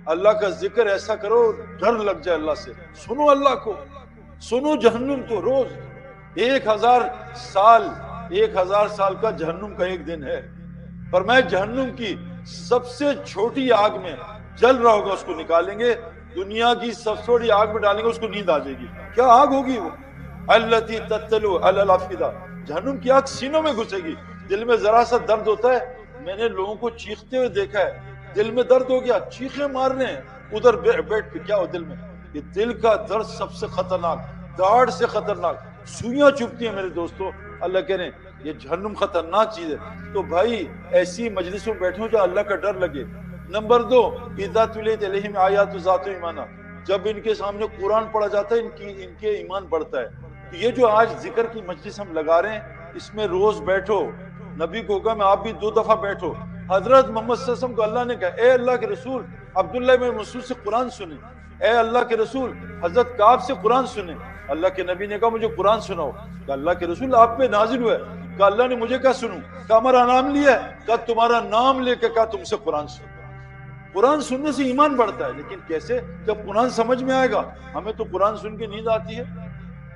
اللہ کا ذکر ایسا کرو ڈر لگ جائے اللہ سے. سنو اللہ کو، سنو جہنم کو. روز 1000 سال کا جہنم کا ایک دن ہے. فرمایا جہنم کی سب سے چھوٹی آگ میں جل رہا ہوگا، اس کو نکالیں گے، دنیا کی سب سے چھوٹی آگ میں ڈالیں گے، اس کو نیند آ جائے گی. کیا آگ ہوگی وہ؟ التی تتلو علی الافئدہ. جہنم کی آگ سینوں میں گھسے گی. دل میں ذرا سا درد ہوتا ہے، میں نے لوگوں کو چیختے ہوئے دیکھا ہے، دل میں درد ہو گیا چیخیں مار رہے ہیں ادھر بیٹھ کے. کیا ہو دل میں؟ یہ دل کا درد سب سے خطرناک، داڑھ سے خطرناک، سوئیاں چبھتی ہیں میرے دوستو. اللہ کہہ رہے ہیں یہ جہنم خطرناک چیز ہے. تو بھائی ایسی مجلسوں میں بیٹھو جو اللہ کا ڈر لگے. نمبر 2، اذا تلیت علیہم آیات ذات ایمانہ. جب ان کے سامنے قرآن پڑھا جاتا ہے ان کے ایمان بڑھتا ہے. تو یہ جو آج ذکر کی مجلس ہم لگا رہے ہیں، اس میں روز بیٹھو. نبی کو کہا میں آپ بھی 2 دفعہ بیٹھو. حضرت محمد صلی اللہ علیہ وسلم کو اللہ نے کہا اے اللہ کے رسول عبداللہ بن مسعود سے قرآن سنیں. اے اللہ کے رسول حضرت کعب سے قرآن سنیں. اللہ کے نبی نے کہا مجھے قرآن سناؤ. کہا اللہ کے رسول آپ پہ نازل ہوا ہے. کہا اللہ نے مجھے کیا سنوں؟ کہا ہمارا نام لیا ہے. کہا تمہارا نام لے کے کہا تم سے قرآن سنو. قرآن سننے سے ایمان بڑھتا ہے. لیکن کیسے؟ جب قرآن سمجھ میں آئے گا. ہمیں تو قرآن سن کے نیند آتی ہے.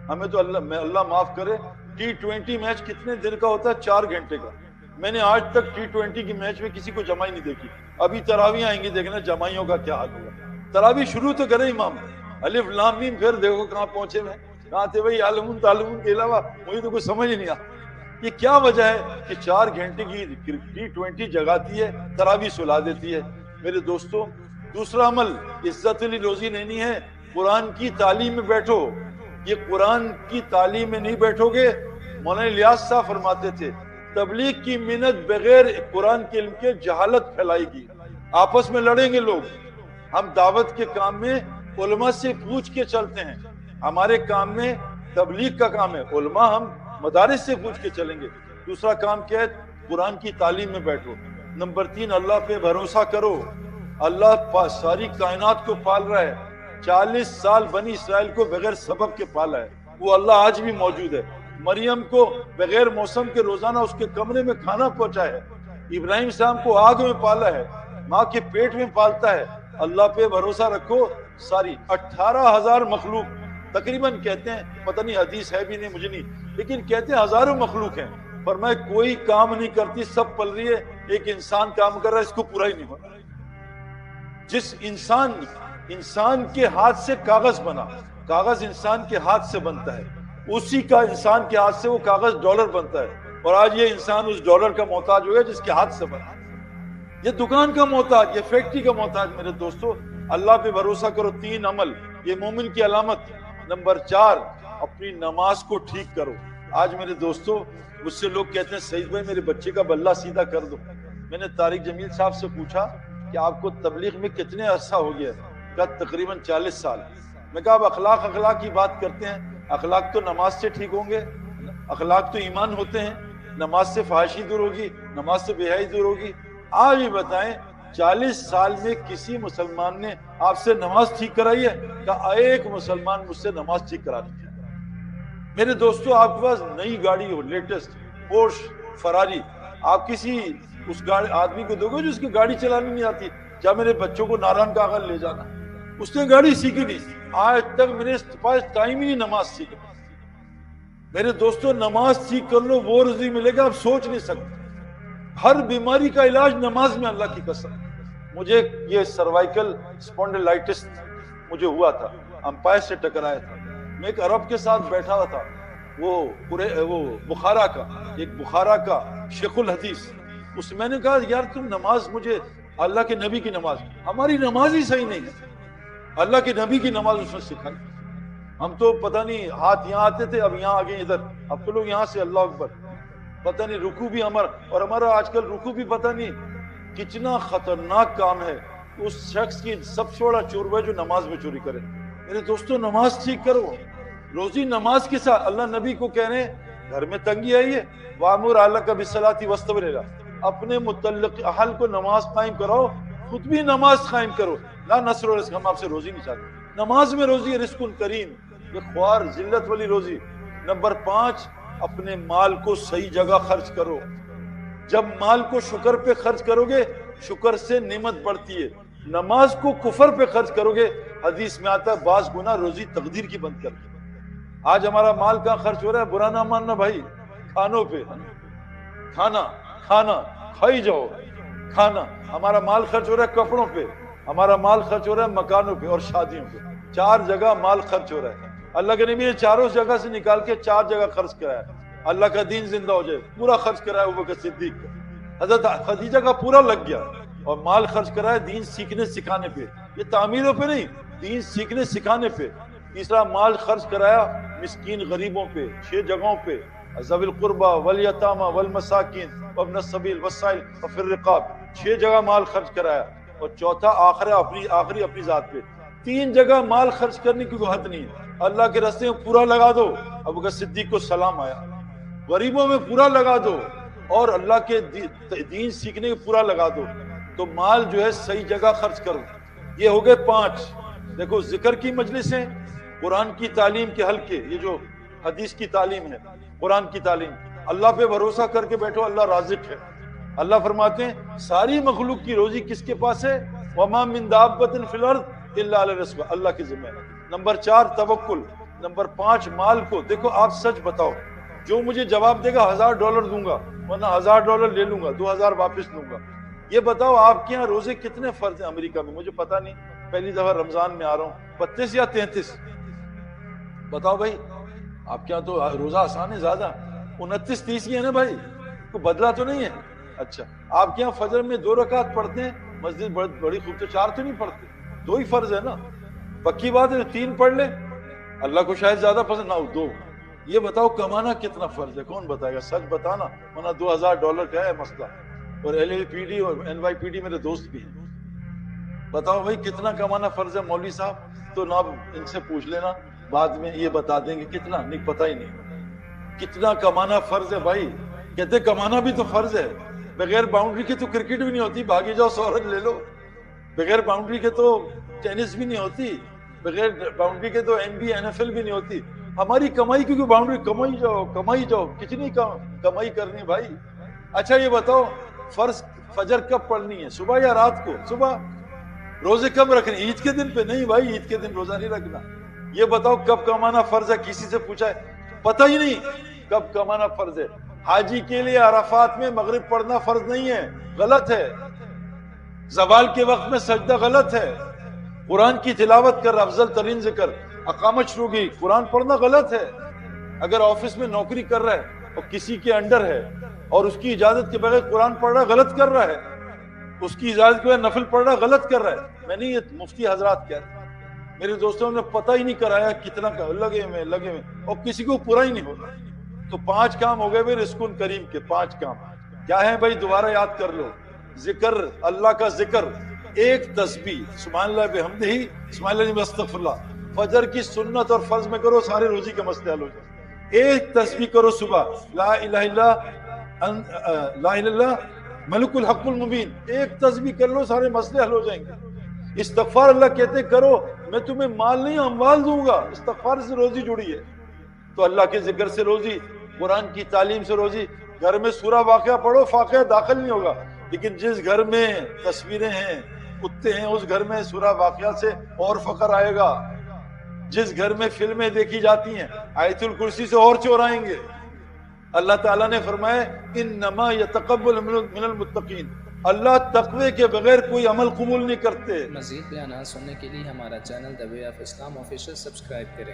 ہمیں تو اللہ معاف کرے T20 میچ کتنے دیر کا ہوتا ہے؟ 4 گھنٹے کا. میں نے آج تک T20 کی میچ میں کسی کو جمائی نہیں دیکھی. ابھی تراویح آئیں گی، دیکھنا جمائیوں کا کیا حال ہوگا. تراویح شروع تو کرے امام، الف لام میم، پھر دیکھو کہاں پہنچے میں. کہاں تھے بھائی عالمون تعلمون کے علاوہ؟ مجھے تو کچھ سمجھ ہی نہیں آتا. یہ کیا وجہ ہے کہ 4 گھنٹے کی T20 جگاتی ہے، تراویح سلا دیتی ہے. میرے دوستو دوسرا عمل عزت علی روزی لینی ہے. قرآن کی تعلیم میں بیٹھو. یہ قرآن کی تعلیم میں نہیں بیٹھو گے، مولانا الیاس صاحب فرماتے تھے تبلیغ کی محنت بغیر قرآن کے علم کے جہالت پھیلائے گی. آپس میں لڑیں گے لوگ. ہم دعوت کے کام میں علماء سے پوچھ کے چلتے ہیں. ہمارے کام میں تبلیغ کا کام ہے، علماء ہم مدارس سے پوچھ کے چلیں گے. دوسرا کام کیا ہے؟ قرآن کی تعلیم میں بیٹھو. نمبر 3، اللہ پہ بھروسہ کرو. اللہ ساری کائنات کو پال رہا ہے. 40 سال بنی اسرائیل کو بغیر سبب کے پالا ہے. وہ اللہ آج بھی موجود ہے. مریم کو بغیر موسم کے روزانہ اس کے کمرے میں کھانا پہنچا ہے. ابراہیم صاحب کو آگ میں پالا ہے، ماں کے پیٹ میں پالتا ہے. اللہ پہ بھروسہ رکھو. ساری 18,000 مخلوق تقریباً کہتے ہیں، پتہ نہیں حدیث ہے بھی نہیں مجھے نہیں، لیکن کہتے ہیں ہزاروں مخلوق ہیں. فرمایا کوئی کام نہیں کرتی، سب پل رہی ہے. ایک انسان کام کر رہا ہے، اس کو پورا ہی نہیں ہو رہا. جس انسان کے ہاتھ سے کاغذ بنا، کاغذ انسان کے ہاتھ سے بنتا ہے، اسی کا انسان کے ہاتھ سے وہ کاغذ ڈالر بنتا ہے. اور آج یہ انسان اس ڈالر کا محتاج ہو گیا جس کے ہاتھ سے بنا. یہ دکان کا محتاج، یہ فیکٹری کا محتاج. میرے دوستو اللہ پہ بھروسہ کرو. 3 عمل یہ مومن کی علامت. نمبر 4، اپنی نماز کو ٹھیک کرو. آج میرے دوستو مجھ سے لوگ کہتے ہیں سعید بھائی میرے بچے کا بلہ سیدھا کر دو. میں نے طارق جمیل صاحب سے پوچھا کہ آپ کو تبلیغ میں کتنے عرصہ ہو گیا؟ کہا تقریباً 40 سال. میں کہا اب اخلاق کی بات کرتے ہیں. اخلاق تو نماز سے ٹھیک ہوں گے، اخلاق تو ایمان ہوتے ہیں. نماز سے فحاشی دور ہوگی، نماز سے بے حیائی دور ہوگی. آج ہی بتائیں 40 سال میں کسی مسلمان نے آپ سے نماز ٹھیک کرائی ہے؟ کہا ایک مسلمان مجھ سے نماز ٹھیک کرا دی. میرے دوستو آپ کے پاس نئی گاڑی ہو، لیٹسٹ پورش فراری، آپ کسی اس آدمی کو دو گے جس کی گاڑی چلانی نہیں آتی. کیا میرے بچوں کو ناران کاغذ لے جانا، اس نے گاڑی سیکھی نہیں. آج تک میرے پاس ٹائم ہی نہیں نماز سیکھنے. میرے دوستو نماز سیکھ کر لو، وہ رزق ملے گا آپ سوچ نہیں سکتے. ہر بیماری کا علاج نماز میں، اللہ کی قسم. مجھے یہ سروائیکل اسپونڈلائٹس مجھے ہوا تھا، امپائر سے ٹکرایا تھا. میں ایک عرب کے ساتھ بیٹھا ہوا تھا، وہ بخارا کا شیخ الحدیث. اس میں نے کہا یار تم نماز، مجھے اللہ کے نبی کی نماز، ہماری نماز ہی صحیح نہیں ہے. اللہ کے نبی کی نماز اس نے سکھائی. ہم تو پتہ نہیں ہاتھ یہاں آتے تھے، اب یہاں آگے ادھر. اب تو لوگ یہاں سے اللہ اکبر، پتہ نہیں رکوع بھی ہمارا آج کل رکوع بھی پتہ نہیں کتنا خطرناک کام ہے. اس شخص کی سب سے بڑا چور ہے جو نماز میں چوری کرے. میرے دوستو نماز ٹھیک کرو. روزی نماز کے ساتھ. اللہ نبی کو کہہ رہے ہیں گھر میں تنگی آئی ہے، وَأْمُرْ أَهْلَكَ بِالصَّلَاةِ وَاصْطَبِرْ عَلَيْهَا. اپنے متعلق اہل کو نماز قائم کراؤ، خود بھی نماز قائم کرو. لا نصر و رزق، ہم آپ سے روزی نہیں چاہتے. نماز میں روزی رزق کریم، یہ خوار ذلت والی روزی. نمبر 5، اپنے مال کو صحیح جگہ خرچ کرو. جب مال کو شکر پہ خرچ کرو گے، شکر سے نعمت بڑھتی ہے. نماز کو کفر پہ خرچ کرو گے، حدیث میں آتا ہے بعض گناہ روزی تقدیر کی بند کر کے۔ آج ہمارا مال کہاں خرچ ہو رہا ہے؟ برا نہ ماننا بھائی، کھانوں پہ، کھانا کھانا کھائی جاؤ کھانا۔ ہمارا مال خرچ ہو رہا ہے کپڑوں پہ، ہمارا مال خرچ ہو رہا ہے مکانوں پہ اور شادیوں پہ۔ 4 جگہ مال خرچ ہو رہا ہے۔ اللہ کے نبی نے چاروں جگہ سے نکال کے 4 جگہ خرچ کرایا، اللہ کا دین زندہ ہو جائے، پورا خرچ کرایا ابوبکر صدیق کا، حضرت خدیجہ کا پورا لگ گیا، اور مال خرچ کرایا دین سیکھنے سکھانے پہ، یہ تعمیروں پہ نہیں، دین سیکھنے سکھانے پہ۔ تیسرا مال خرچ کرایا مسکین غریبوں پہ 6 جگہوں پہ، ذوی القربى والیتامى والمساکین وابن السبیل والسائل وفی الرقاب، 6 جگہ مال خرچ کرایا۔ اور چوتھا آخری اپنی ذات پہ 3 جگہ مال خرچ کرنے کی کوئی حد نہیں ہے۔ اللہ کے راستے میں پورا لگا دو، ابوبکر صدیق کو سلام آیا، غریبوں میں پورا لگا دو اور اللہ کے دین سیکھنے میں پورا لگا دو، تو مال جو ہے صحیح جگہ خرچ کرو۔ یہ ہو گئے 5۔ دیکھو ذکر کی مجلسیں، قرآن کی تعلیم کے حلقے، یہ جو حدیث کی تعلیم ہے، قرآن کی تعلیم، اللہ پہ بھروسہ کر کے بیٹھو، اللہ رازق ہے۔ اللہ فرماتے ہیں ساری مخلوق کی روزی کس کے پاس ہے؟ وَمَا مِن دَابَّةٍ فِي الْأَرْضِ إِلَّا عَلَى رِزْقُهَا، اللہ کی ذمہ ہے۔ نمبر 4 توکل، نمبر 5 مال کو دیکھو، آپ سچ بتاؤ، جو مجھے جواب دے گا $1000 دوں گا، ورنہ $1000 لے لوں گا، 2000 واپس لوں گا۔ یہ بتاؤ آپ کے یہاں روزے کتنے فرض ہیں امریکہ میں؟ مجھے پتا نہیں، پہلی دفعہ رمضان میں آ رہا ہوں، 32 یا 33؟ بتاؤ بھائی، آپ کے یہاں تو روزہ آسان ہے زیادہ، 29-30 ہی ہے نا بھائی، کوئی بدلا تو نہیں ہے؟ اچھا، آپ کے یہاں فجر میں 2 رکعت پڑھتے ہیں، مسجد بڑی خوب، تو 4 تو نہیں پڑھتے، 2 ہی فرض ہے نا، پکی بات ہے، 3 پڑھ لے، اللہ کو شاید زیادہ پسند نہ ہو 2۔ یہ بتاؤ کمانا کتنا فرض ہے؟ کون بتائے گا؟ سچ بتانا، ورنہ $2000 کا ہے مسئلہ، اور LLPD اور NYPD میرے دوست بھی ہیں۔ بتاؤ بھائی کتنا کمانا فرض ہے مولوی صاحب؟ تو نہ ان سے پوچھ لینا، بعد میں یہ بتا دیں گے کتنا، نہیں پتہ ہی نہیں کتنا کمانا فرض ہے بھائی۔ کہتے کمانا بھی تو فرض ہے، بغیر باؤنڈری کے تو کرکٹ بھی نہیں ہوتی، بھاگی جاؤ 100 رن لے لو، بغیر باؤنڈری کے تو ٹینس بھی نہیں ہوتی، بغیر باؤنڈری کے تو NBA NFL بھی نہیں ہوتی۔ ہماری کمائی کی کوئی باؤنڈری، کمائی جاؤ، کتنی کمائی کرنی بھائی۔ اچھا یہ بتاؤ فرض فجر کب پڑھنی ہے، صبح یا رات کو؟ صبح۔ روزے کب رکھنے؟ عید کے دن پہ؟ نہیں بھائی، عید کے دن روزہ نہیں رکھنا۔ یہ بتاؤ کب کمانا فرض ہے؟ کسی سے پوچھا ہے؟ پتہ ہی نہیں کب کمانا فرض ہے۔ حاجی کے لیے عرفات میں مغرب پڑھنا فرض نہیں ہے، غلط ہے۔ زوال کے وقت میں سجدہ غلط ہے۔ قرآن کی تلاوت کر، افضل ترین ذکر، اقامت شروع کی، قرآن پڑھنا غلط ہے۔ اگر آفس میں نوکری کر رہا ہے اور کسی کے انڈر ہے اور اس کی اجازت کے بغیر قرآن پڑھ رہا ہے، غلط کر رہا ہے۔ اس کی اجازت کے بغیر نفل پڑھ رہا ہے، غلط کر رہا ہے۔ میں نہیں، یہ مفتی حضرات کہتے ہیں، میرے دوستوں نے پتہ ہی نہیں کرایا کتنا لگے ہوئے اور کسی کو پورا ہی نہیں ہوتا۔ تو 5 کام ہو گئے بھائی رزق کریم کے، 5 کام کیا ہیں بھائی؟ دوبارہ یاد کر لو۔ ذکر، اللہ کا ذکر، ایک تسبیح، سبحان اللہ بحمدہ، سبحان اللہ استغفر اللہ، فجر کی سنت اور فرض میں کرو، سارے روزی کے مسئلے حل ہو جائیں۔ ایک تسبیح کرو صبح، لا الہ الا لا الہ الا ملک الحق المبین، ایک تسبیح کر لو، سارے مسئلے حل ہو جائیں گے۔ استغفار اللہ کہتے کرو، میں تمہیں مال نہیں اموال دوں گا، استغفار سے روزی جڑی ہے۔ تو اللہ کے ذکر سے روزی، قرآن کی تعلیم سے روزی۔ گھر میں سورہ واقعہ پڑھو، فاقہ داخل نہیں ہوگا، لیکن جس گھر میں تصویریں ہیں، کتے ہیں، اس گھر میں سورہ واقعہ سے اور فقر آئے گا۔ جس گھر میں فلمیں دیکھی جاتی ہیں، آیت الکرسی سے اور چورائیں گے۔ اللہ تعالیٰ نے فرمایا انما یتقبل من المتقین، اللہ تقوی کے بغیر کوئی عمل قبول نہیں کرتے۔ مزید بیانات سننے کے لیے ہمارا channel The Way of Islam official subscribe کریں۔